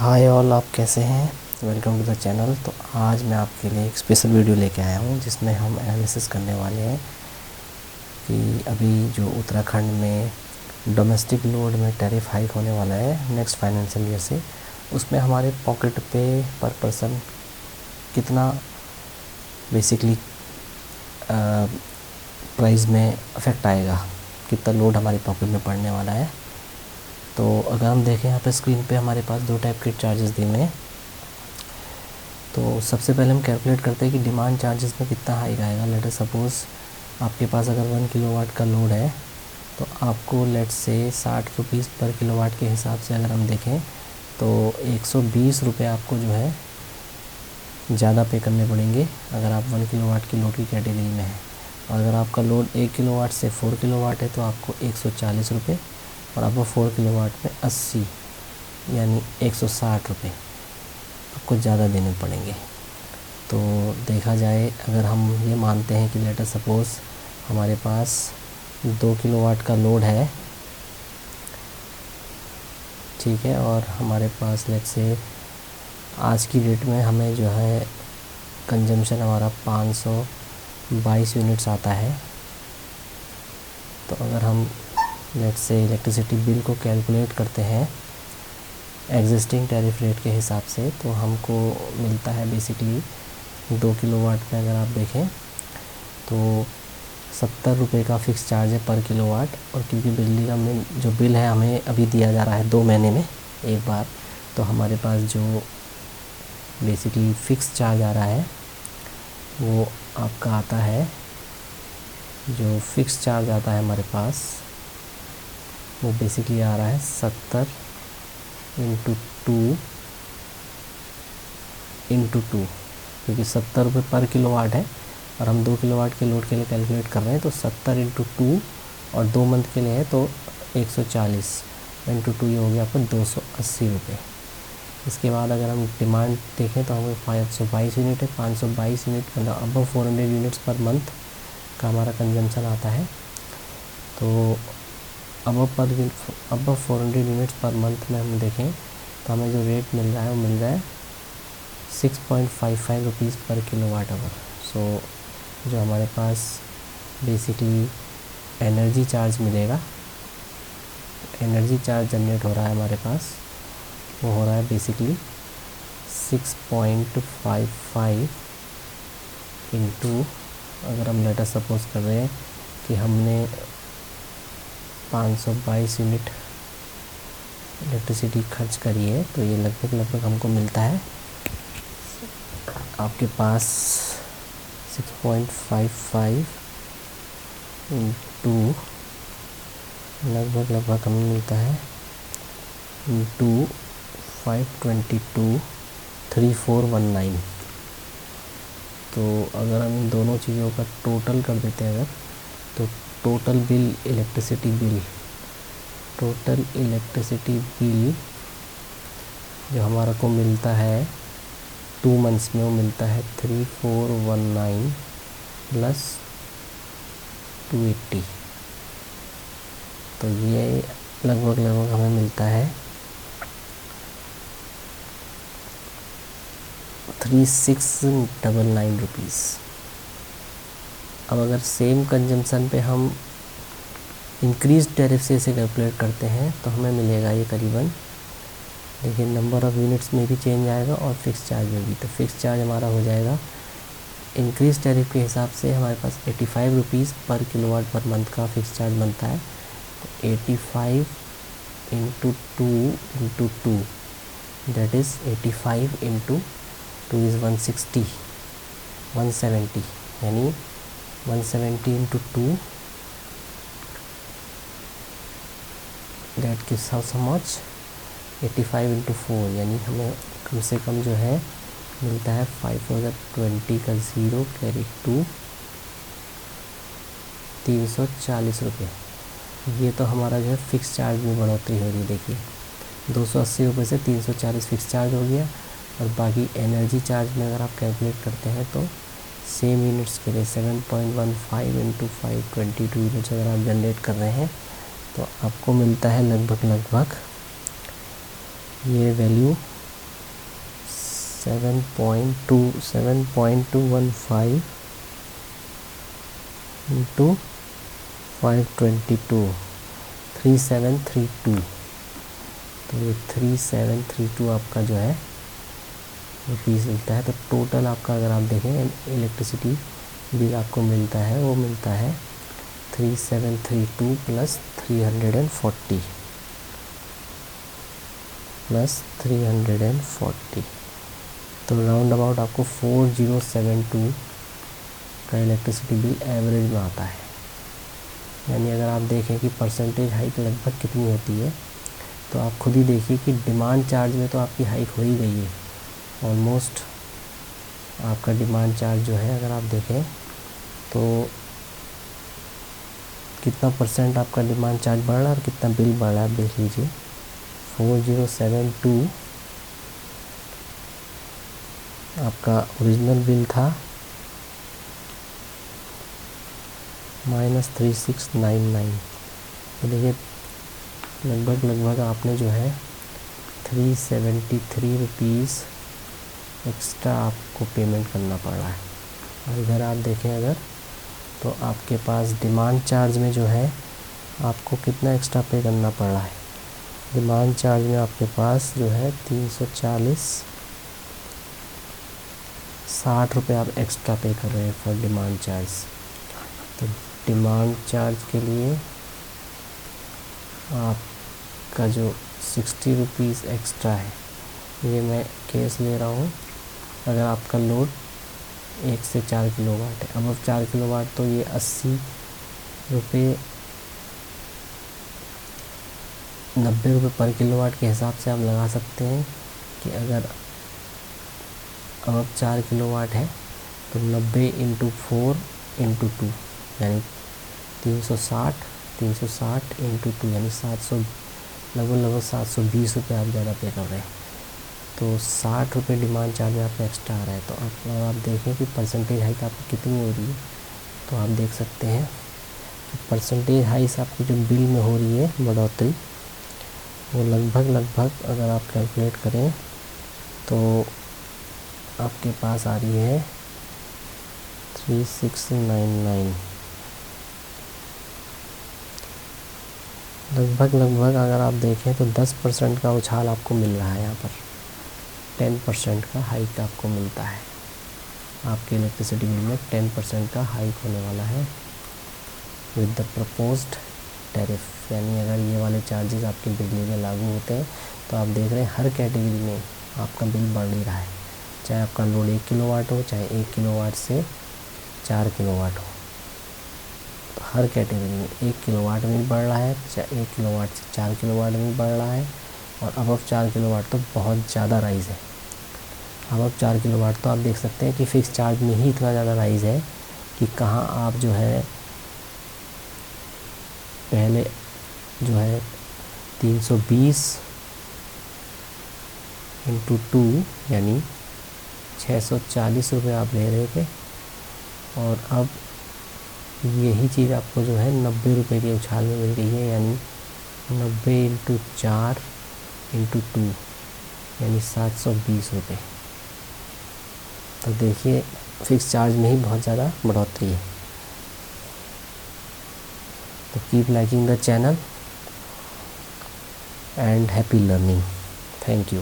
Hi all, आप कैसे हैं? Welcome to the channel. तो आज मैं आपके लिए एक स्पेशल वीडियो लेके आया हूँ जिसमें हम एनालिसिस करने वाले हैं कि अभी जो उत्तराखंड में डोमेस्टिक लोड में टैरिफ हाइक होने वाला है नेक्स्ट फाइनेंशियल ईयर से, उसमें हमारे पॉकेट पे पर पर्सन कितना बेसिकली प्राइस में अफेक्ट आएगा, कितना लोड हमारे पॉकेट में पड़ने वाला है। तो अगर हम देखें यहाँ पे स्क्रीन पे हमारे पास दो टाइप के चार्जेस दिए हुए हैं। तो सबसे पहले हम कैलकुलेट करते हैं कि डिमांड चार्जेस में कितना हाइक आएगा। लेट अस सपोज़ आपके पास अगर 1 किलोवाट का लोड है तो आपको लेट से 60 रुपीज़ पर किलोवाट के हिसाब से अगर हम देखें तो 120 रुपये आपको जो है ज़्यादा पे करने पड़ेंगे अगर आप 1 किलोवाट की लोड की कैटेगरी में हैं। और अगर आपका लोड 1 किलोवाट से 4 किलोवाट है तो आपको 140 रुपये, और आपको 4 किलोवाट में 80 यानी 160 रुपये आपको ज़्यादा देने पड़ेंगे। तो देखा जाए, अगर हम ये मानते हैं कि लेट अस सपोज़ हमारे पास 2 किलोवाट का लोड है, ठीक है, और हमारे पास लेट से आज की डेट में हमें जो है कंजम्पशन हमारा 522 यूनिट्स आता है। तो अगर हम लेट से इलेक्ट्रिसिटी बिल को कैलकुलेट करते हैं एग्जिस्टिंग टैरिफ रेट के हिसाब से, तो हमको मिलता है बेसिकली 2 किलोवाट में अगर आप देखें तो 70 रुपये का फ़िक्स चार्ज है पर किलोवाट। और क्योंकि बिजली का जो बिल है हमें अभी दिया जा रहा है 2 महीने में एक बार, तो हमारे पास जो बेसिकली फ़िक्स चार्ज आ रहा है वो आपका आता है, जो फ़िक्स चार्ज आता है हमारे पास वो बेसिकली आ रहा है 70 इंटू 2 क्योंकि 70 रुपये पर किलोवाट है और हम 2 किलोवाट के लोड के लिए कैलकुलेट कर रहे हैं। तो 70 इंटू 2 और 2 मंथ के लिए है तो 140 इंटू 2 ये हो गया आपको 280 रुपये। इसके बाद अगर हम डिमांड देखें तो हमें 522 यूनिट है, 522 यूनिट मतलब अबव 400 यूनिट्स पर मंथ का हमारा कंजम्पशन आता है। तो अबव 400 यूनिट्स पर मंथ में हम देखें तो हमें जो रेट मिल रहा है वो मिल रहा है 6.55 रुपीज़ पर किलोवाट आवर। सो जो हमारे पास बेसिकली एनर्जी चार्ज मिलेगा, एनर्जी चार्ज जनरेट हो रहा है हमारे पास, वो हो रहा है बेसिकली 6.55 इंटू, अगर हम लेटर सपोज कर रहे हैं कि हमने 522 यूनिट इलेक्ट्रिसिटी खर्च करी है, तो ये लगभग हमको मिलता है आपके पास 6.55 इंटू लगभग हमें मिलता है इंटू 522.3419। तो अगर हम इन दोनों चीज़ों का टोटल कर देते हैं अगर, तो टोटल इलेक्ट्रिसिटी बिल जो हमारा को मिलता है 2 मंथ्स में वो मिलता है 3419 प्लस 280। तो ये लगभग हमें मिलता है 3699 रुपीज़। अब अगर सेम कंजम्पशन पे हम इंक्रीज टैरिफ से इसे कैलकुलेट करते हैं तो हमें मिलेगा ये करीबन, लेकिन नंबर ऑफ़ यूनिट्स में भी चेंज आएगा और फिक्स चार्ज में भी। तो फिक्स चार्ज हमारा हो जाएगा इंक्रीज टैरिफ के हिसाब से हमारे पास 85 रुपीज़ पर किलोवाट पर मंथ का फिक्स चार्ज बनता है। तो 85 into 2 that is 85 into 2 is 170 यानी 170 into 2 that gives how much 85 into 4 यानी हमें कम से कम जो है मिलता है 5020 का 0 कैरी 2 340 रुपये। ये तो हमारा जो है फ़िक्स चार्ज में बढ़ोतरी हो रही है। देखिए 280 रुपये से 340 फ़िक्स चार्ज हो गया, और बाकी एनर्जी चार्ज में अगर आप कैलकुलेट करते हैं तो सेम यूनिट्स के लिए 7.15 इंटू 522 यूनिट्स अगर आप जनरेट कर रहे हैं तो आपको मिलता है लगभग ये वैल्यू 7.215 इंटू 522 3732। तो ये 3732 आपका जो है रुपीज़ मिलता है। तो टोटल आपका अगर आप देखें इलेक्ट्रिसिटी बिल आपको मिलता है, वो मिलता है 3732 प्लस 340 तो राउंड अबाउट आपको 4072 का इलेक्ट्रिसिटी बिल एवरेज में आता है। यानी अगर आप देखें कि परसेंटेज हाइक लगभग कितनी होती है, तो आप खुद ही देखिए कि डिमांड चार्ज में तो आपकी हाइक हो ही गई है। ऑलमोस्ट आपका डिमांड चार्ज जो है अगर आप देखें तो कितना परसेंट आपका डिमांड चार्ज बढ़ रहा है और कितना बिल बढ़ रहा है, आप देख लीजिए। 4072 आपका ओरिजिनल बिल था -3699। तो देखिए लगभग आपने जो है 373 रुपीज़ एक्स्ट्रा आपको पेमेंट करना पड़ रहा है। और इधर आप देखें अगर तो आपके पास डिमांड चार्ज में जो है आपको कितना एक्स्ट्रा पे करना पड़ रहा है। डिमांड चार्ज में आपके पास जो है 340-60 रुपये आप एक्स्ट्रा पे कर रहे हैं फॉर डिमांड चार्ज। तो डिमांड चार्ज के लिए आपका जो 60 रुपीज़ एक्स्ट्रा है, ये मैं केस ले रहा हूँ अगर आपका लोड 1 से 4 किलोवाट है। अब 4 किलोवाट तो ये 80 रुपये 90 रुपये पर किलोवाट के हिसाब से आप लगा सकते हैं कि अगर अब 4 किलोवाट है तो 90 इंटू 4 इंटू 2 यानी 360 इंटू 2 यानी 700 लगभग 720 रुपये आप ज़्यादा पे कर रहे हैं। तो 60 रुपये डिमांड चार्ज आपका एक्स्ट्रा आ रहा है। तो आप देखें कि परसेंटेज हाइक आपकी कितनी हो रही है, तो आप देख सकते हैं कि परसेंटेज हाइक आपकी जो बिल में हो रही है बढ़ोतरी, वो लगभग अगर आप कैलकुलेट करें तो आपके पास आ रही है 3699। लगभग अगर आप देखें तो 10% का उछाल आपको मिल रहा है। यहाँ पर 10% का हाइक आपको मिलता है। आपके इलेक्ट्रिसिटी बिल में 10% का हाइक होने वाला है विद द प्रपोज्ड टैरिफ। यानी अगर ये वाले चार्जेस आपकी बिजली में लागू होते हैं तो आप देख रहे हैं हर कैटेगरी में आपका बिल बढ़ ही रहा है। चाहे आपका लोड 1 किलोवाट हो, चाहे 1 किलोवाट से 4 किलोवाट हो, तो हर कैटेगरी में 1 किलोवाट में भी बढ़ रहा है, चाहे 1 किलोवाट से 4 किलोवाट में भी बढ़ रहा है। और अब 4 किलोवाट तो बहुत ज़्यादा राइज़ है। अब 4 किलोवाट तो आप देख सकते हैं कि फ़िक्स चार्ज में ही इतना ज़्यादा राइज़ है कि कहाँ आप जो है पहले जो है 320 इंटू 2 यानी 640 रुपये आप ले रहे थे, और अब यही चीज़ आपको जो है 90 रुपये के उछाल में मिल रही है। यानी 90 इंटू 4 इंटू 2 यानी 720 रुपये। तो देखिए फिक्स चार्ज में ही बहुत ज़्यादा बढ़ोतरी है। तो keep liking the channel and happy learning. Thank you.